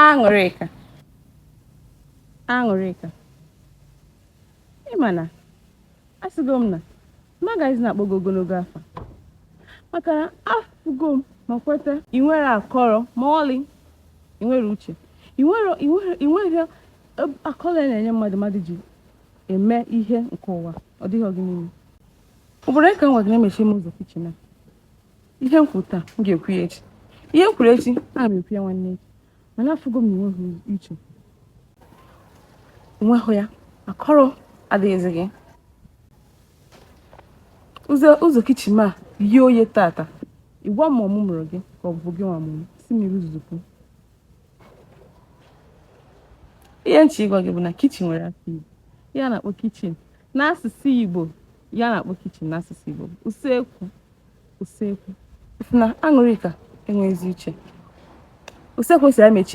Aṅụrịka, Aṅụrịka, ị ma na asịgo m na magaghịzi na-akpọ gị ogologo afa maka na afụgo m ma kweta ị nwere akọrọ ma ọlị, ị nwere uche, ị nwere akọrọ na-enye mmadụ ji eme ihe nke ụwa, ọ dịghị gị n'ime. Obodo ka m gwa gị na-emechi m ụzọ kichin a. Ihe m kwuru taa m ga-ekwu ya echi, ihe m kwuru echi aga m ekwu ya nwanne echi, mana afụgo m na enweghị uche, nweghị ya, akọrọ adịghịzi gị. Ụzọ kichin a yie oye tata, ịgwa m ọmụ mụrụ gị ka ọ bụ gị nwa mụrụ si mmiri zuzupụ. Ihe nchi ịgwa gị bụ na kichin nwere afọ Igbo, ya na-akpọ kichin n'asụsụ Igbo, ya na-akpọ kichin n'asụsụ Igbo usekwu. Usekwu na Aṅụrịka enweghịzi uche. Usekwu si ya mechie